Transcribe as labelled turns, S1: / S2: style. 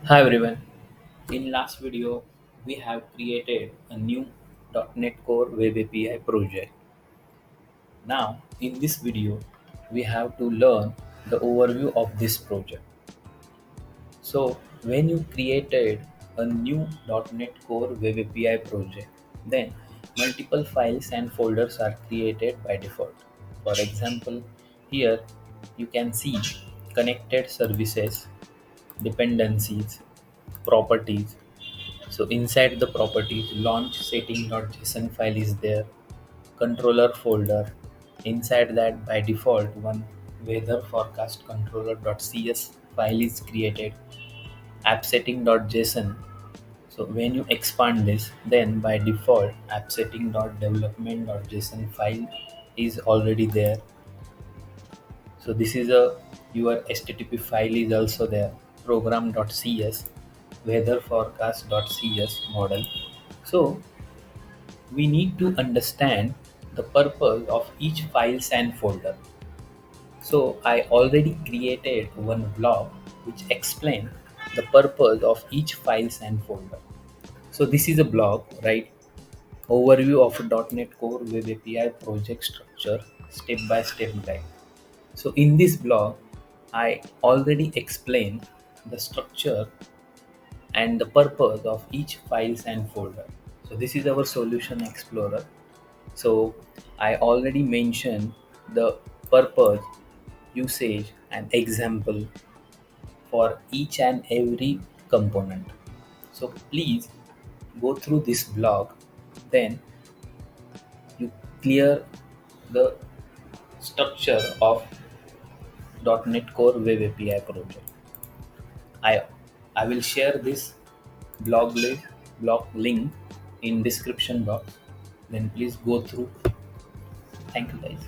S1: Hi everyone. In last video, we have created a new .NET Core Web API project. Now, in this video, we have to learn the overview of this project. So, when you created a new .NET Core Web API project, then multiple files and folders are created by default. For example, here you can see connected services, dependencies, properties. So inside the properties, launch setting.json file is there, controller folder. Inside that, by default, one weather forecast controller.cs file is created, appsetting.json. So when you expand this, then by default, appsetting.Development.json file is already there. So this is a your HTTP file is also there. Program.cs, WeatherForecast.cs model. So we need to understand the purpose of each files and folder. So I already created one blog which explains the purpose of each files and folder. So this is a blog, right? Overview of .NET Core Web API project structure, step by step guide. So in this blog, I already explained the structure and the purpose of each files and folder. So this is our solution explorer. So I already mentioned the purpose, usage and example for each and every component. So please go through this blog, then you clear the structure of .NET Core Web API project. I I will share this blog link in description box. Then please go through. Thank you guys.